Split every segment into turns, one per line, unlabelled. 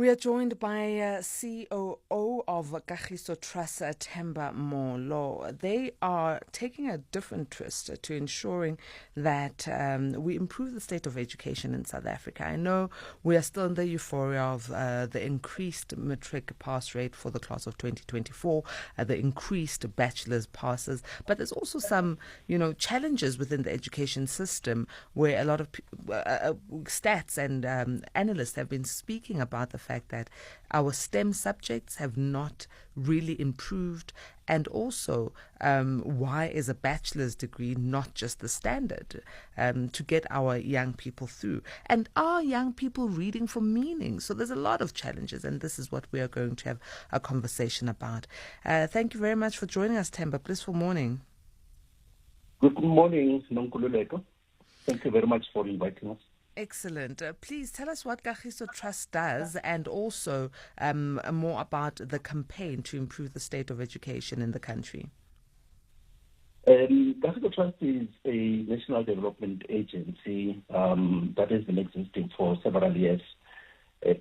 We are joined by COO of Kagiso Trust, Themba Mola. They are taking a different twist to ensuring that we improve the state of education in South Africa. I know we are still in the euphoria of the increased matric pass rate for the class of 2024, the increased bachelor's passes, but there's also some, challenges within the education system where a lot of stats and analysts have been speaking about the fact that our STEM subjects have not really improved, and also why is a bachelor's degree not just the standard to get our young people through? And are young people reading for meaning? So there's a lot of challenges, and this is what we are going to have a conversation about. Thank you very much for joining us, Themba. Blissful morning.
Good morning, Nonkululeko. Thank you very much for inviting us.
Excellent. Please tell us what Kagiso Trust does, and also more about the campaign to improve the state of education in the country.
Kagiso Trust is a national development agency that has been existing for several years.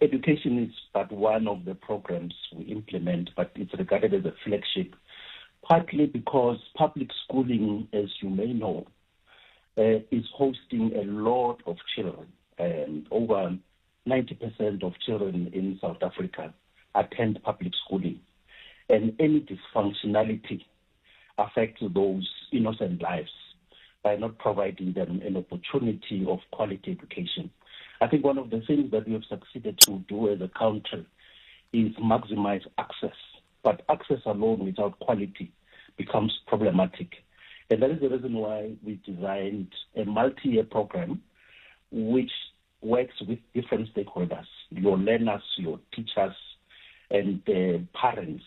Education is but one of the programs we implement, but it's regarded as a flagship, partly because public schooling, as you may know, is hosting a lot of children, and over 90% of children in South Africa attend public schooling. And any dysfunctionality affects those innocent lives by not providing them an opportunity of quality education. I think one of the things that we have succeeded to do as a country is maximize access, but access alone without quality becomes problematic. And that is the reason why we designed a multi-year program which works with different stakeholders, your learners, your teachers, and parents,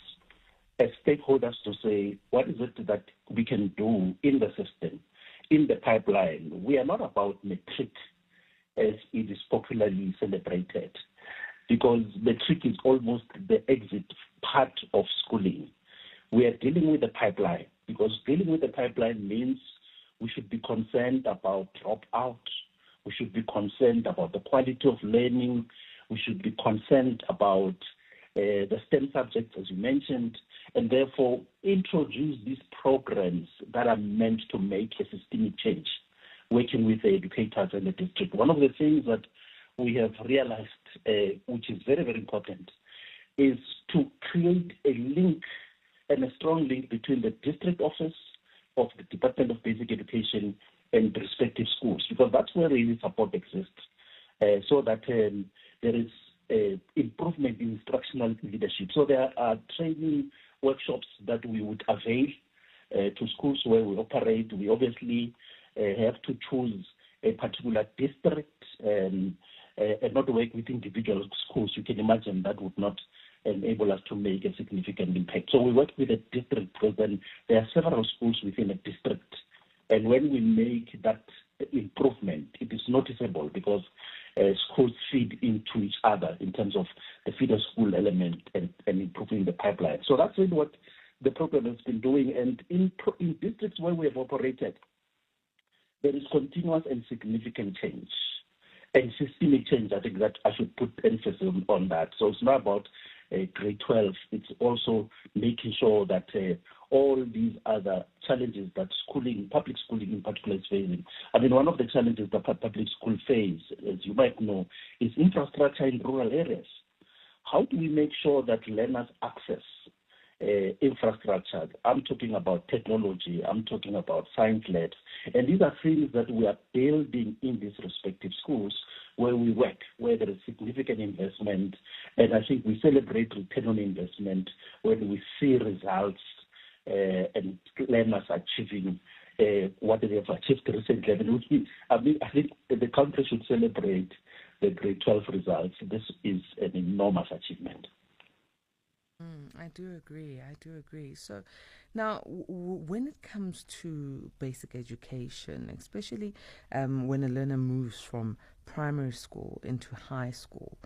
as stakeholders to say, what is it that we can do in the system, in the pipeline? We are not about matric, as it is popularly celebrated, because matric is almost the exit part of schooling. We are dealing with the pipeline, because dealing with the pipeline means we should be concerned about dropout, we should be concerned about the quality of learning, we should be concerned about the STEM subjects, as you mentioned, and therefore introduce these programs that are meant to make a systemic change, working with the educators and the district. One of the things that we have realized, which is very, very important, is to create a link and a strong link between the district office of the Department of Basic Education and the respective schools, because that's where really support exists, so that there is improvement in instructional leadership. So there are training workshops that we would avail to schools where we operate. We obviously have to choose a particular district and not work with individual schools. You can imagine that would not enable us to make a significant impact. So we work with a district, because then there are several schools within a district. And when we make that improvement, it is noticeable, because schools feed into each other in terms of the feeder school element and improving the pipeline. So that's really what the program has been doing. And in districts where we have operated, there is continuous and significant change. And systemic change, I think that I should put emphasis on that. So it's not about grade 12. It's also making sure that all these other challenges that public schooling in particular is facing. I mean, one of the challenges that public school face, as you might know, is infrastructure in rural areas. How do we make sure that learners access infrastructure? I'm talking about technology, I'm talking about science labs, and these are things that we are building in these respective schools where we work, where there is significant investment, and I think we celebrate return on investment when we see results and learners achieving what they have achieved recently. I think the country should celebrate the grade 12 results. This is an enormous achievement.
I do agree. So now, when it comes to basic education, especially when a learner moves from primary school into high school,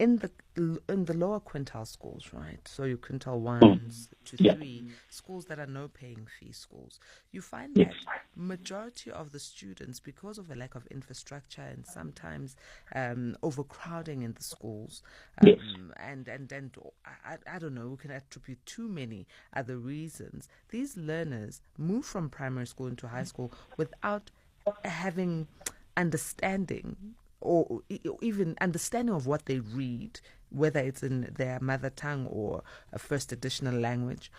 in the lower quintile schools, right? So your quintile
Mm.
1 to 3 schools that are no paying fee schools, you find
Yes.
that majority of the students, because of a lack of infrastructure and sometimes overcrowding in the schools,
Yes.
and I don't know, we can attribute too many other reasons. These learners move from primary school into high school without having understanding or even understanding of what they read, whether it's in their mother tongue or a first additional language,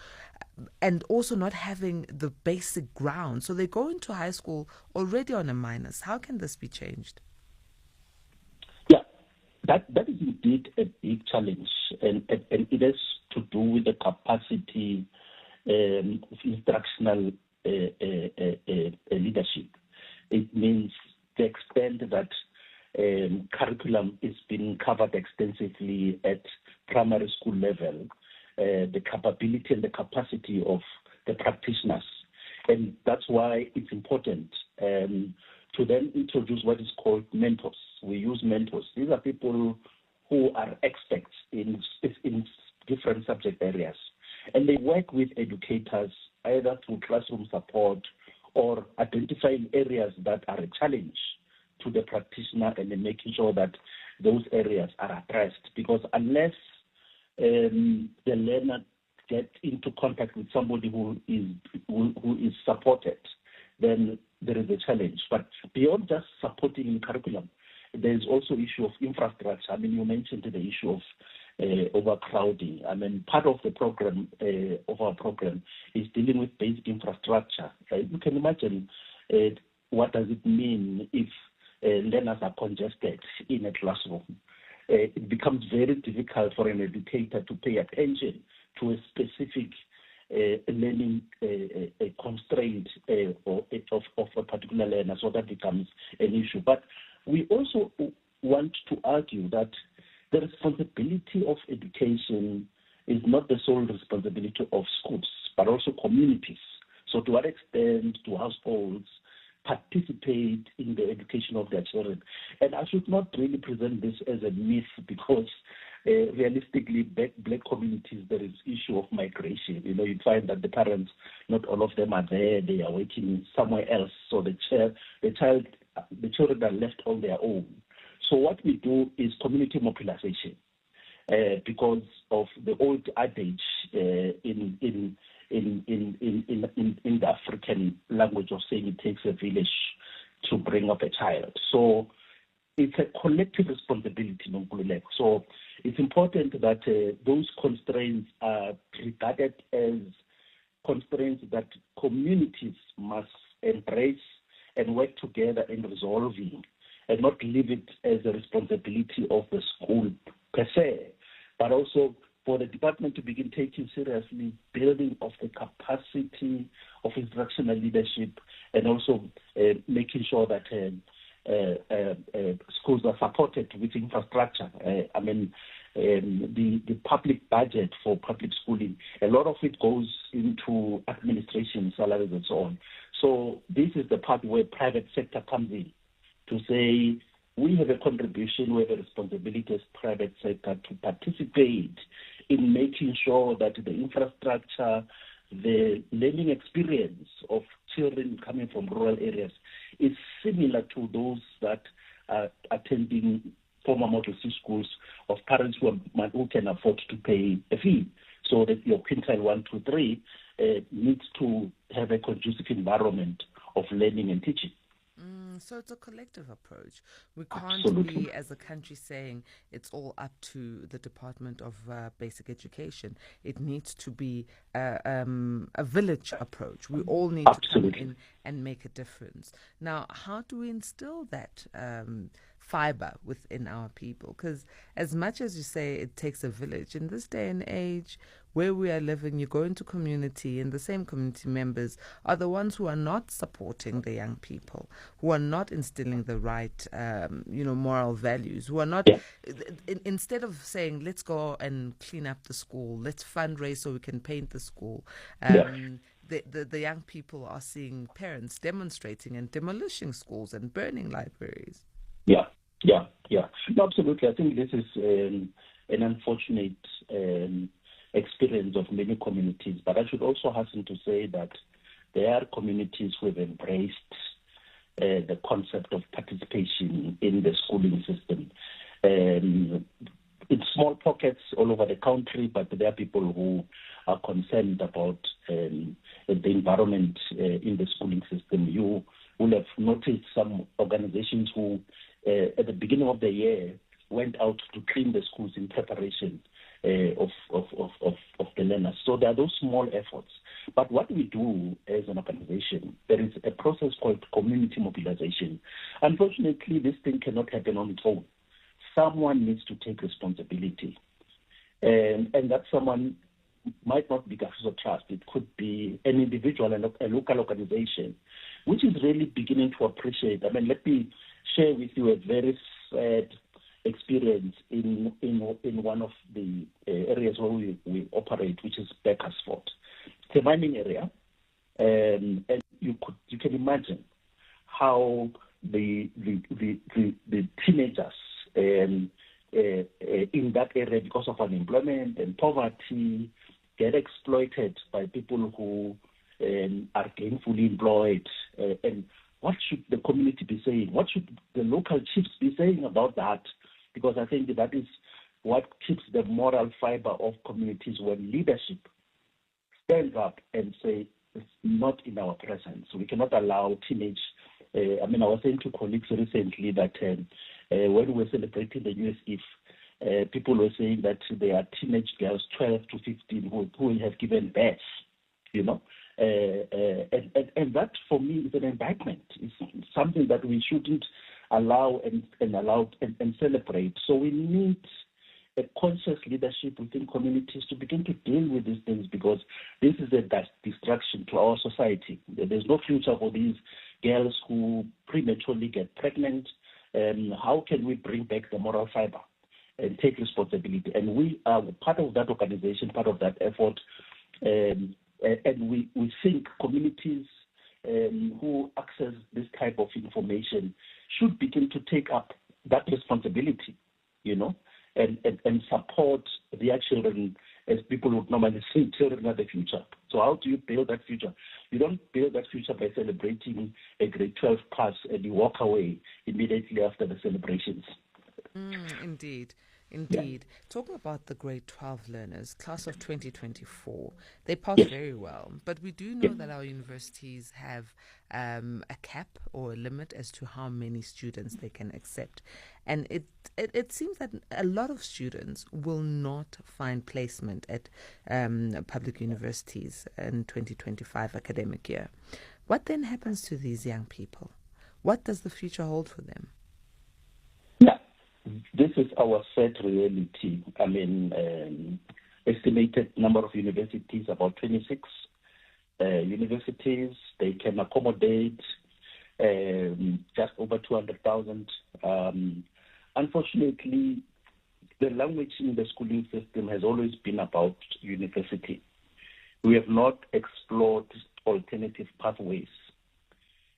and also not having the basic ground. So they go into high school already on a minus. How can this be changed?
Yeah, that is indeed a big challenge, and it has to do with the capacity of instructional leadership. It means the extent that curriculum is being covered extensively at primary school level, the capability and the capacity of the practitioners. And that's why it's important to then introduce what is called mentors. We use mentors. These are people who are experts in different subject areas. And they work with educators either through classroom support or identifying areas that are a challenge to the practitioner and then making sure that those areas are addressed. Because unless the learner gets into contact with somebody who is supported, then there is a challenge. But beyond just supporting in curriculum, there is also issue of infrastructure. I mean, you mentioned the issue of overcrowding. I mean, part of the program, of our program, is dealing with basic infrastructure. You can imagine what does it mean if learners are congested in a classroom. It becomes very difficult for an educator to pay attention to a specific learning constraint of a particular learner, so that becomes an issue. But we also want to argue that the responsibility of education is not the sole responsibility of schools, but also communities. So to what extent do households participate in the education of their children? And I should not really present this as a myth, because realistically, black communities, there is issue of migration. You know, you find that the parents, not all of them are there; they are working somewhere else. So the children are left on their own. So what we do is community mobilization, because of the old adage in the African language of saying it takes a village to bring up a child. So it's a collective responsibility, Nonkululeko. So it's important that those constraints are regarded as constraints that communities must embrace and work together in resolving, and not leave it as a responsibility of the school per se, but also for the department to begin taking seriously building of the capacity of instructional leadership, and also making sure that schools are supported with infrastructure. I mean, the public budget for public schooling, a lot of it goes into administration, salaries, and so on. So this is the part where private sector comes in to say, we have a contribution, we have a responsibility as private sector to participate in making sure that the infrastructure, the learning experience of children coming from rural areas is similar to those that are attending former Model C schools of parents who can afford to pay a fee. So that your quintile 1 to 3 needs to have a conducive environment of learning and teaching.
So it's a collective approach. We can't
Absolutely.
be, as a country, saying it's all up to the Department of Basic Education. It needs to be a village approach. We all need
Absolutely.
to come in and make a difference. Now, how do we instill that fiber within our people? Because as much as you say it takes a village, in this day and age where we are living, you go into community and the same community members are the ones who are not supporting the young people, who are not instilling the right, moral values, who are not, instead of saying, let's go and clean up the school, let's fundraise so we can paint the school, the young people are seeing parents demonstrating and demolishing schools and burning libraries.
Yeah. Yeah. No, absolutely. I think this is an unfortunate experience of many communities. But I should also hasten to say that there are communities who have embraced the concept of participation in the schooling system. In small pockets all over the country, but there are people who are concerned about the environment in the schooling system. You will have noticed some organizations who, at the beginning of the year, went out to clean the schools in preparation of the learners. So there are those small efforts. But what we do as an organization, there is a process called community mobilization. Unfortunately, this thing cannot happen on its own. Someone needs to take responsibility. And that someone might not be Kagiso Trust. It could be an individual and a local organization, which is really beginning to appreciate. I mean, let me share with you a very sad experience in one of the areas where we operate, which is Beckersford. It's a mining area, and you can imagine how the teenagers in that area, because of unemployment and poverty, get exploited by people who are gainfully employed. And what should the community be saying? What should the local chiefs be saying about that? Because I think that is what keeps the moral fiber of communities, when leadership stands up and say, it's not in our presence. We cannot allow teenage. I was saying to colleagues recently that when we were celebrating the New Year's Eve, people were saying that there are teenage girls, 12 to 15, who have given birth, and that for me is an indictment. It's something that we shouldn't allow and celebrate. So we need a conscious leadership within communities to begin to deal with these things, because this is a distraction to our society. There's no future for these girls who prematurely get pregnant. How can we bring back the moral fiber and take responsibility? And we are part of that organization, part of that effort. And we think communities who access this type of information should begin to take up that responsibility, and support their children, as people would normally say, children are the future. So how do you build that future? You don't build that future by celebrating a grade 12 pass and you walk away immediately after the celebrations.
Indeed. Yeah. Talking about the grade 12 learners, class of 2024, they passed very well. But we do know that our universities have a cap or a limit as to how many students they can accept. And it seems that a lot of students will not find placement at public universities in 2025 academic year. What then happens to these young people? What does the future hold for them?
This is our sad reality. Estimated number of universities, about 26 universities. They can accommodate just over 200,000. Unfortunately, the language in the schooling system has always been about university. We have not explored alternative pathways.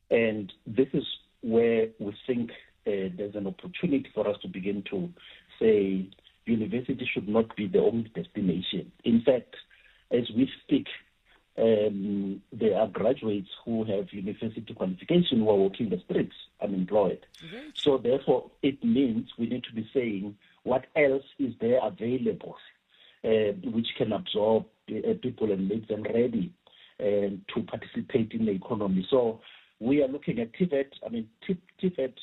And this is where we think there's an opportunity for us to begin to say university should not be the only destination. In fact, as we speak, there are graduates who have university qualification who are walking the streets unemployed. So therefore, it means we need to be saying what else is there available which can absorb people and make them ready to participate in the economy. So we are looking at TVET. TVET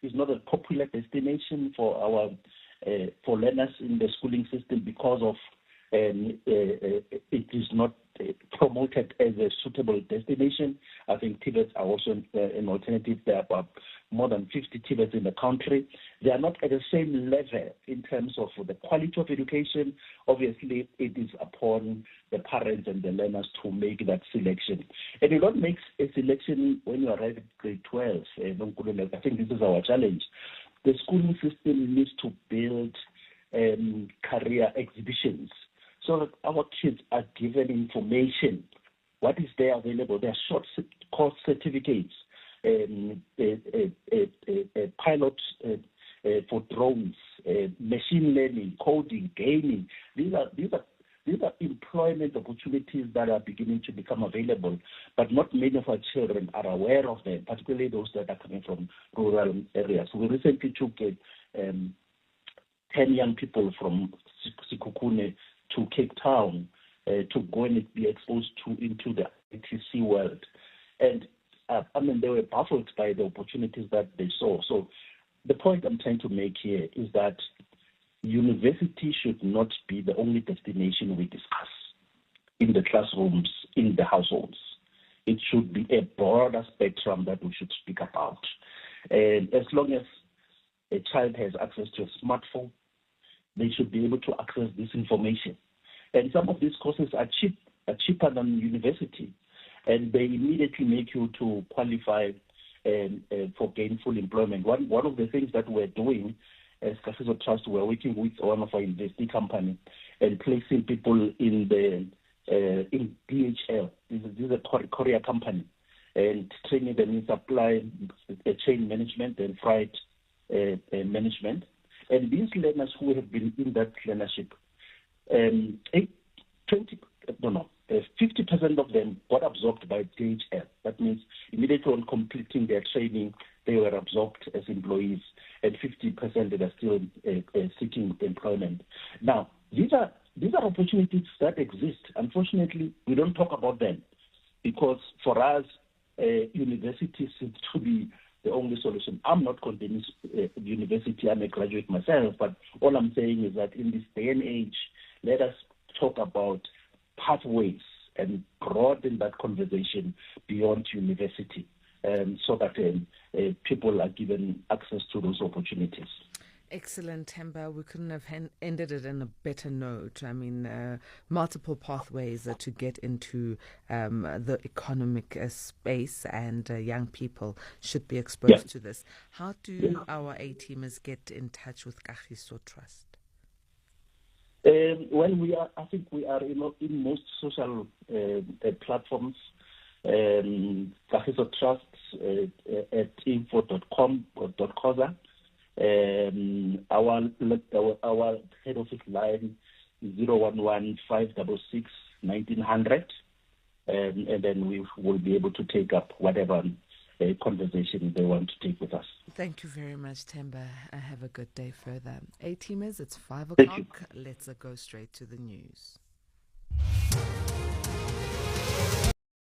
is not a popular destination for our for learners in the schooling system because of it is not promoted as a suitable destination. I think TVETs are also an alternative. There are about more than 50 TVETs in the country. They are not at the same level in terms of the quality of education. Obviously, it is upon the parents and the learners to make that selection. And you don't make a selection when you arrive at grade 12. I think this is our challenge. The schooling system needs to build career exhibitions so that our kids are given information. What is there available? There are short course certificates, a pilot for drones, machine learning, coding, gaming. These are employment opportunities that are beginning to become available, but not many of our children are aware of them, particularly those that are coming from rural areas. We recently took 10 young people from Sekhukhune to Cape Town to go and be exposed into the ITC world. And they were baffled by the opportunities that they saw. So the point I'm trying to make here is that university should not be the only destination we discuss in the classrooms, in the households. It should be a broader spectrum that we should speak about. And as long as a child has access to a smartphone, they should be able to access this information. And some of these courses are cheaper than university, and they immediately make you to qualify for gainful employment. One of the things that we're doing as Kagiso Trust, we're working with one of our investee company and placing people in in DHL. This is a courier company, and training them in supply chain management and freight management. And these learners who have been in that learnership, 50% of them got absorbed by DHL. That means immediately on completing their training, they were absorbed as employees, and 50% that are still seeking employment. Now, these are opportunities that exist. Unfortunately, we don't talk about them because for us, university seems to be the only solution. I'm not condemning university. I'm a graduate myself, but all I'm saying is that in this day and age, let us talk about pathways and broaden that conversation beyond university, so that people are given access to those opportunities.
Excellent, Themba. We couldn't have ended it on a better note. I mean, multiple pathways to get into the economic space, and young people should be exposed to this. How do our A-teamers get in touch with Kagiso Trust?
I think we are in most social platforms. Kagiso Trust at info.com or .coza. Our head office line is 011-566-1900, and then we will be able to take up whatever conversation they want to take with us.
Thank you very much, Themba. Have a good day further. A-teamers, it's 5 o'clock. Let's go straight to the news.